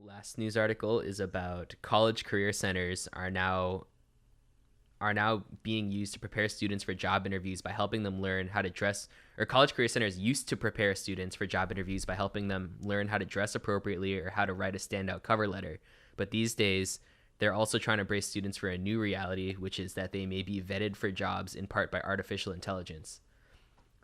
Last news article is about college career centers are now being used to prepare students for job interviews by helping them learn how to dress, or college career centers used to prepare students for job interviews by helping them learn how to dress appropriately or how to write a standout cover letter. But these days, they're also trying to brace students for a new reality, which is that they may be vetted for jobs in part by artificial intelligence.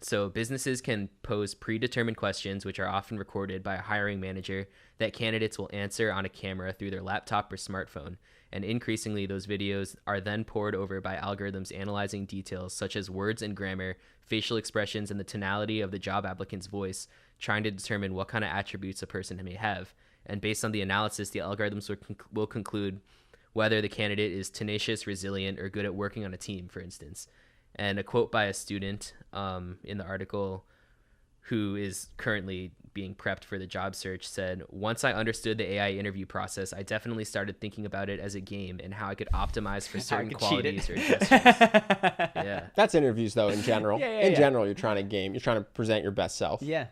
So businesses can pose predetermined questions, which are often recorded by a hiring manager, that candidates will answer on a camera through their laptop or smartphone. And increasingly, those videos are then pored over by algorithms analyzing details such as words and grammar, facial expressions, and the tonality of the job applicant's voice, trying to determine what kind of attributes a person may have. And based on the analysis, the algorithms will conclude whether the candidate is tenacious, resilient, or good at working on a team, for instance. And a quote by a student in the article who is currently being prepped for the job search said, "Once I understood the AI interview process, I definitely started thinking about it as a game and how I could optimize for certain qualities or gestures." Yeah. That's interviews, though, in general. Yeah. General, you're trying to present your best self. Yeah.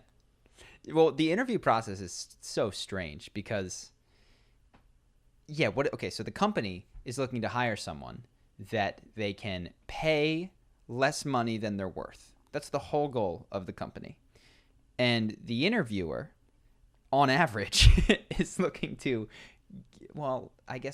Well, the interview process is so strange because, so the company is looking to hire someone that they can pay less money than they're worth. That's the whole goal of the company. And the interviewer, on average, is looking to,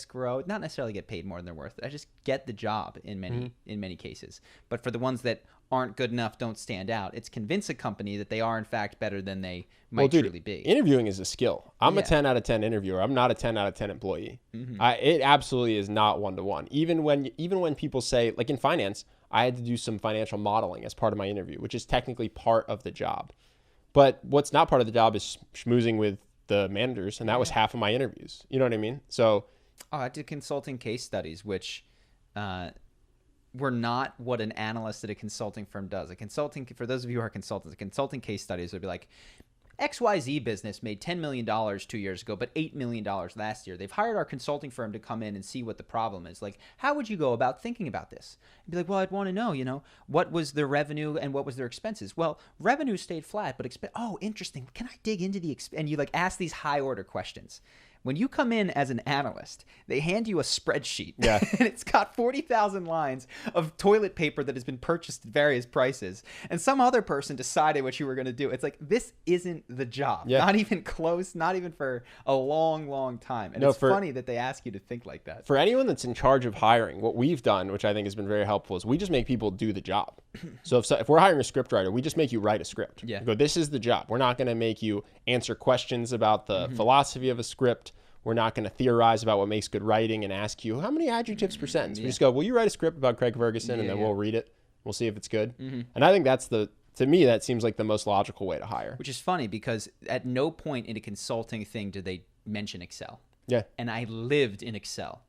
grow, not necessarily get paid more than they're worth. I just get the job in many cases. But for the ones that aren't good enough, don't stand out, it's convince a company that they are, in fact, better than they might truly be. Interviewing is a skill. I'm a 10 out of 10 interviewer. I'm not a 10 out of 10 employee. It absolutely is not one-to-one. Even when people say, like in finance, I had to do some financial modeling as part of my interview, which is technically part of the job. But what's not part of the job is schmoozing with the managers, and that was half of my interviews. You know what I mean? So, I did consulting case studies, which were not what an analyst at a consulting firm does. For those of you who are consultants, a consulting case studies would be like, XYZ business made $10 million 2 years ago, but $8 million last year. They've hired our consulting firm to come in and see what the problem is. Like, how would you go about thinking about this? I'd be like, well, I'd want to know, what was their revenue and what was their expenses? Well, revenue stayed flat, but interesting. Can I dig into the and you ask these high order questions. When you come in as an analyst, they hand you a spreadsheet, and it's got 40,000 lines of toilet paper that has been purchased at various prices, and some other person decided what you were going to do. It's like, this isn't the job. Not even close, not even for a long, long time. And it's funny that they ask you to think like that. For anyone that's in charge of hiring, what we've done, which I think has been very helpful, is we just make people do the job. So if we're hiring a script writer, we just make you write a script. Yeah. We go, this is the job. We're not going to make you answer questions about the philosophy of a script. We're not going to theorize about what makes good writing and ask you, how many adjectives per sentence? We just go, will you write a script about Craig Ferguson? And then we'll read it. We'll see if it's good. And I think to me, that seems like the most logical way to hire. Which is funny because at no point in a consulting thing do they mention Excel. Yeah. And I lived in Excel.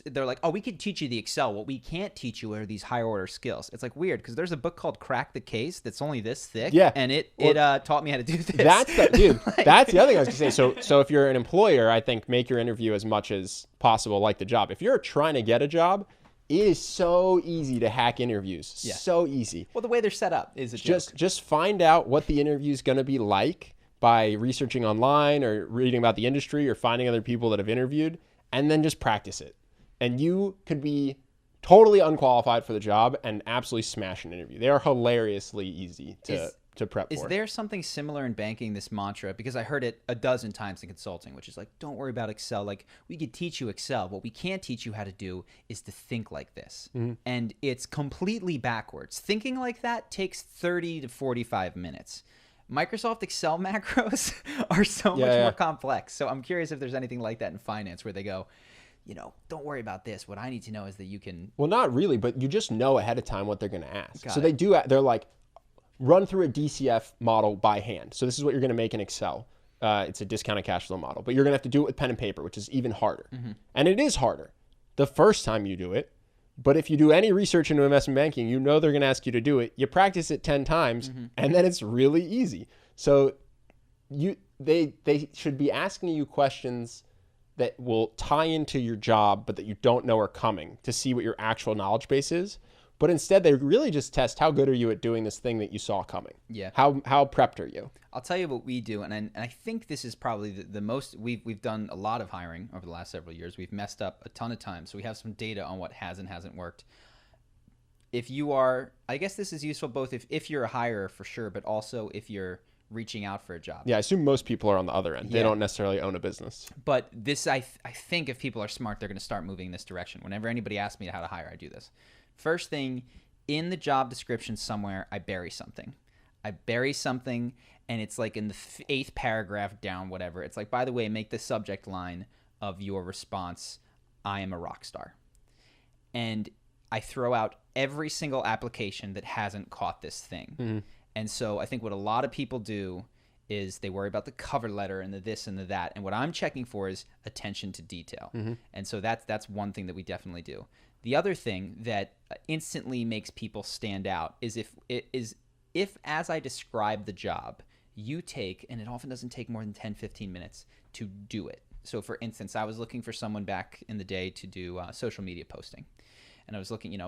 They're like, oh, we could teach you the Excel. What we can't teach you are these higher order skills. It's like weird because there's a book called Crack the Case that's only this thick. Yeah. And it taught me how to do this. That's the other thing I was going to say. So if you're an employer, I think make your interview as much as possible like the job. If you're trying to get a job, it is so easy to hack interviews. Yeah. So easy. Well, the way they're set up is a joke. Just find out what the interview is going to be like by researching online or reading about the industry or finding other people that have interviewed, and then just practice it. And you could be totally unqualified for the job and absolutely smash an interview. They are hilariously easy to prep for. Is there something similar in banking, this mantra? Because I heard it a dozen times in consulting, which is like, don't worry about Excel. Like, we could teach you Excel. What we can't teach you how to do is to think like this. And it's completely backwards. Thinking like that takes 30 to 45 minutes. Microsoft Excel macros are so much more complex. So I'm curious if there's anything like that in finance where they go, don't worry about this. What I need to know is that you can... Well, not really, but you just know ahead of time what they're going to ask. They're like, run through a DCF model by hand. So this is what you're going to make in Excel. It's a discounted cash flow model, but you're going to have to do it with pen and paper, which is even harder. And it is harder the first time you do it. But if you do any research into investment banking, they're going to ask you to do it. You practice it 10 times, and then it's really easy. So they should be asking you questions that will tie into your job, but that you don't know are coming to see what your actual knowledge base is. But instead, they really just test how good are you at doing this thing that you saw coming. Yeah. How prepped are you? I'll tell you what we do, and I think this is probably the most we've done a lot of hiring over the last several years. We've messed up a ton of times, so we have some data on what has and hasn't worked. If you are, I guess this is useful both if you're a hirer for sure, but also if you're reaching out for a job. Yeah, I assume most people are on the other end. They don't necessarily own a business. But this, I think if people are smart, they're going to start moving in this direction. Whenever anybody asks me how to hire, I do this. First thing, in the job description somewhere, I bury something. And it's like in the 8th paragraph down, whatever. It's like, by the way, make the subject line of your response, I am a rock star. And I throw out every single application that hasn't caught this thing. Mm-hmm. And so I think what a lot of people do is they worry about the cover letter and the this and the that. And what I'm checking for is attention to detail. Mm-hmm. And so that's one thing that we definitely do. The other thing that instantly makes people stand out is if as I describe the job, you take, and it often doesn't take more than 10, 15 minutes to do it. So for instance, I was looking for someone back in the day to do social media posting. And I was looking,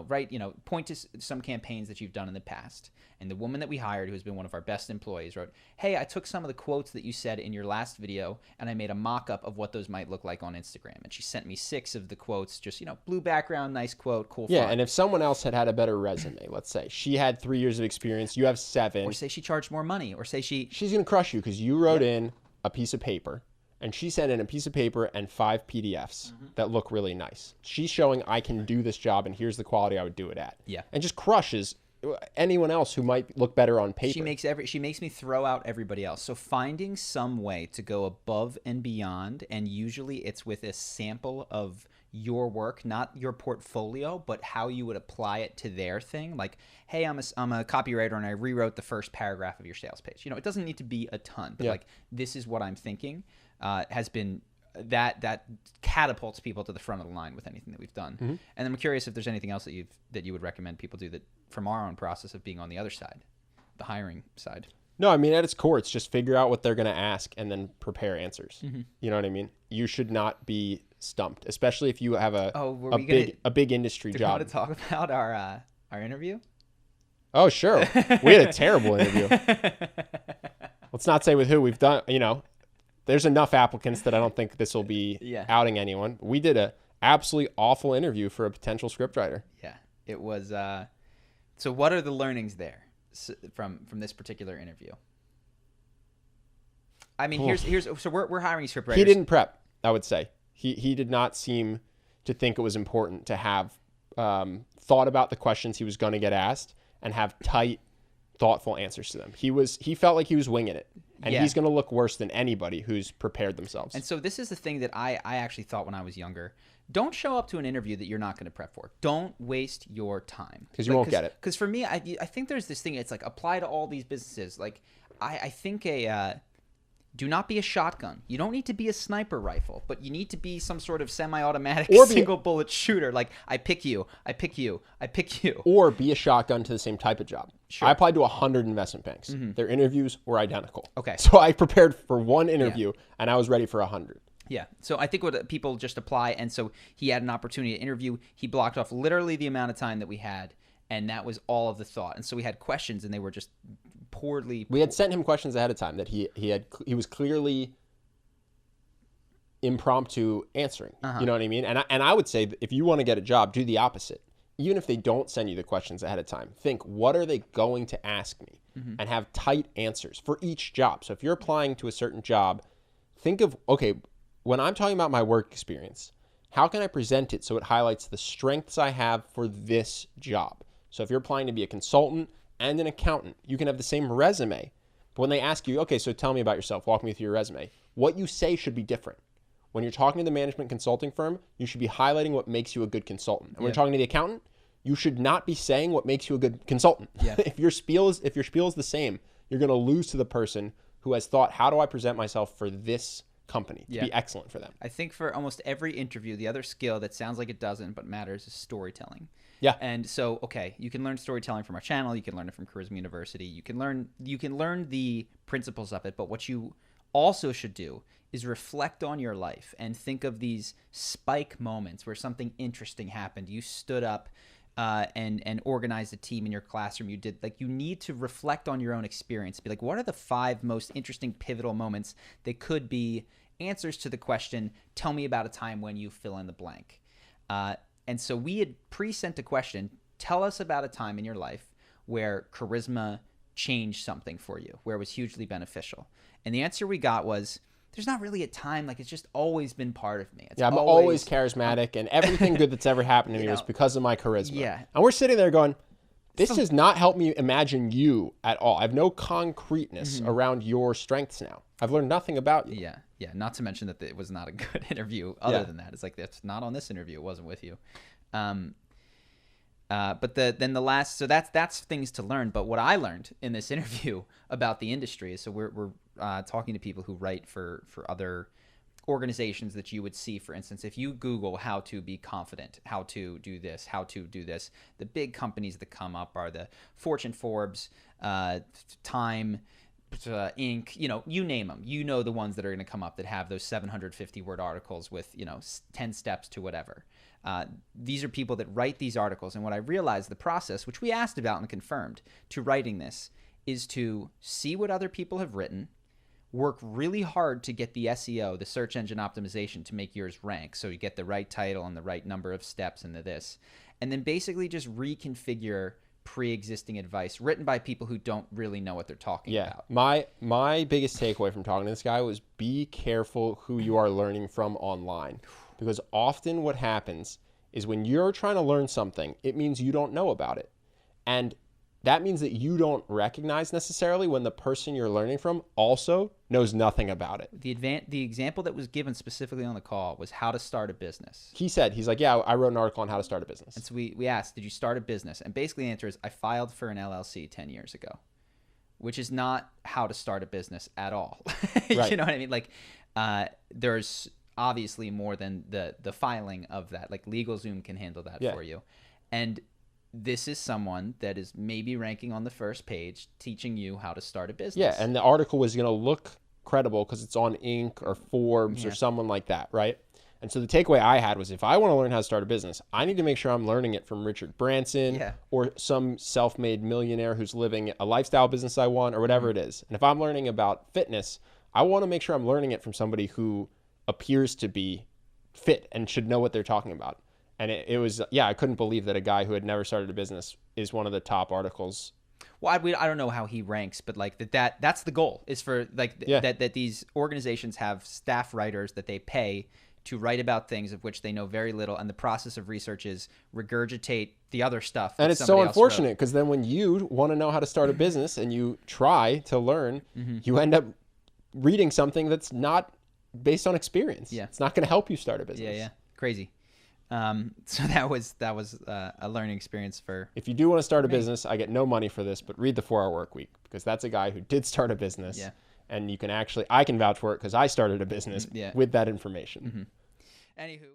point to some campaigns that you've done in the past. And the woman that we hired, who has been one of our best employees, wrote, hey, I took some of the quotes that you said in your last video, and I made a mock-up of what those might look like on Instagram. And she sent me 6 of the quotes, just, blue background, nice quote, cool font. Yeah, and if someone else had a better resume, let's say, she had 3 years of experience, you have 7. Or say she charged more money, or say she's going to crush you because you wrote in a piece of paper. And she sent in a piece of paper and 5 PDFs that look really nice. She's showing I can do this job and here's the quality I would do it at. Yeah. And just crushes anyone else who might look better on paper. She makes me throw out everybody else. So finding some way to go above and beyond, and usually it's with a sample of your work, not your portfolio, but how you would apply it to their thing. Like, hey, I'm a copywriter and I rewrote the first paragraph of your sales page. It doesn't need to be a ton, but like, this is what I'm thinking. Has been that catapults people to the front of the line with anything that we've done. Mm-hmm. And I'm curious if there's anything else that you would recommend people do that from our own process of being on the other side, the hiring side. No, I mean, at its core, it's just figure out what they're going to ask and then prepare answers. Mm-hmm. You know what I mean? You should not be stumped, especially if you have a big industry job. Do you want to talk about our interview? Oh, sure. We had a terrible interview. Let's not say with who we've done, There's enough applicants that I don't think this will be outing anyone. We did a absolutely awful interview for a potential scriptwriter. Yeah, it was. So what are the learnings there from this particular interview? I mean, here's so we're hiring scriptwriters. He didn't prep, I would say. He did not seem to think it was important to have thought about the questions he was going to get asked and have tight, thoughtful answers to them. He felt like he was winging it. And he's going to look worse than anybody who's prepared themselves. And so this is the thing that I actually thought when I was younger. Don't show up to an interview that you're not going to prep for. Don't waste your time. Because you won't get it. Because for me, I think there's this thing. It's like apply to all these businesses. Like I think do not be a shotgun. You don't need to be a sniper rifle, but you need to be some sort of semi-automatic single bullet shooter. Like I pick you, I pick you, I pick you. Or be a shotgun to the same type of job. Sure. I applied to 100 investment banks. Mm-hmm. Their interviews were identical. Okay. So I prepared for one interview and I was ready for 100. Yeah. So I think what people just apply. And so he had an opportunity to interview. He blocked off literally the amount of time that we had. And that was all of the thought. And so we had questions and they were just poorly. We had sent him questions ahead of time that he was clearly impromptu answering. Uh-huh. You know what I mean? And I would say if you want to get a job, do the opposite. Even if they don't send you the questions ahead of time, think, what are they going to ask me? Mm-hmm. And have tight answers for each job. So if you're applying to a certain job, think of, okay, when I'm talking about my work experience, how can I present it so it highlights the strengths I have for this job? So if you're applying to be a consultant and an accountant, you can have the same resume. But when they ask you, okay, so tell me about yourself, walk me through your resume, what you say should be different. When you're talking to the management consulting firm, you should be highlighting what makes you a good consultant. And when you're talking to the accountant, you should not be saying what makes you a good consultant. Yeah. If your spiel is the same, you're going to lose to the person who has thought, how do I present myself for this company to be excellent for them? I think for almost every interview, the other skill that sounds like it doesn't but matters is storytelling. Yeah. And so, okay, you can learn storytelling from our channel. You can learn it from Charisma University. You can learn the principles of it. But what you also should do is reflect on your life and think of these spike moments where something interesting happened. You stood up and organized a team in your classroom. You did, like, you need to reflect on your own experience. Be like, what are the 5 most interesting pivotal moments that could be answers to the question, tell me about a time when you fill in the blank. And so we had pre-sent a question, tell us about a time in your life where charisma changed something for you, where it was hugely beneficial. And the answer we got was, there's not really a time, like, it's just always been part of me. I'm always charismatic, and everything good that's ever happened to me was because of my charisma. Yeah. And we're sitting there going, this does not help me imagine you at all. I have no concreteness around your strengths now. I've learned nothing about you. Yeah. Yeah. Not to mention that it was not a good interview other than that. It's like, that's not on this interview. It wasn't with you. But then the last, so that's things to learn. But what I learned in this interview about the industry is, so we're talking to people who write for other organizations that you would see. For instance, if you Google how to be confident, how to do this, the big companies that come up are the Fortune, Forbes, Time, Inc., you name them. The ones that are going to come up that have those 750 word articles with 10 steps to whatever. These are people that write these articles. And what I realized, the process, which we asked about and confirmed, to writing this is to see what other people have written, work really hard to get the SEO, the search engine optimization, to make yours rank. So you get the right title and the right number of steps into this. And then basically just reconfigure pre-existing advice written by people who don't really know what they're talking about. My biggest takeaway from talking to this guy was, be careful who you are learning from online. Because often what happens is, when you're trying to learn something, it means you don't know about it. And that means that you don't recognize necessarily when the person you're learning from also knows nothing about it. The example that was given specifically on the call was how to start a business. He's like, yeah, I wrote an article on how to start a business. And so we asked, did you start a business? And basically the answer is, I filed for an LLC 10 years ago, which is not how to start a business at all. Right. You know what I mean? Like, there's obviously more than the filing of that. Like, LegalZoom can handle that for you. And this is someone that is maybe ranking on the first page, teaching you how to start a business. Yeah, and the article was going to look credible because it's on Inc. or Forbes or someone like that, right? And so the takeaway I had was, if I want to learn how to start a business, I need to make sure I'm learning it from Richard Branson or some self-made millionaire who's living a lifestyle business I want, or whatever it is. And if I'm learning about fitness, I want to make sure I'm learning it from somebody who appears to be fit and should know what they're talking about. And it was, I couldn't believe that a guy who had never started a business is one of the top articles. Well, I don't know how he ranks, but like that's the goal, is for that these organizations have staff writers that they pay to write about things of which they know very little. And the process of research is regurgitate the other stuff. And it's so unfortunate, because then when you want to know how to start a business and you try to learn, you end up reading something that's not based on experience. Yeah. It's not going to help you start a business. Yeah. Crazy. So that was a learning experience for. If you do want to start a business, I get no money for this, but read the 4 Hour Work Week, because that's a guy who did start a business. Yeah. And I can vouch for it because I started a business with that information. Anywho.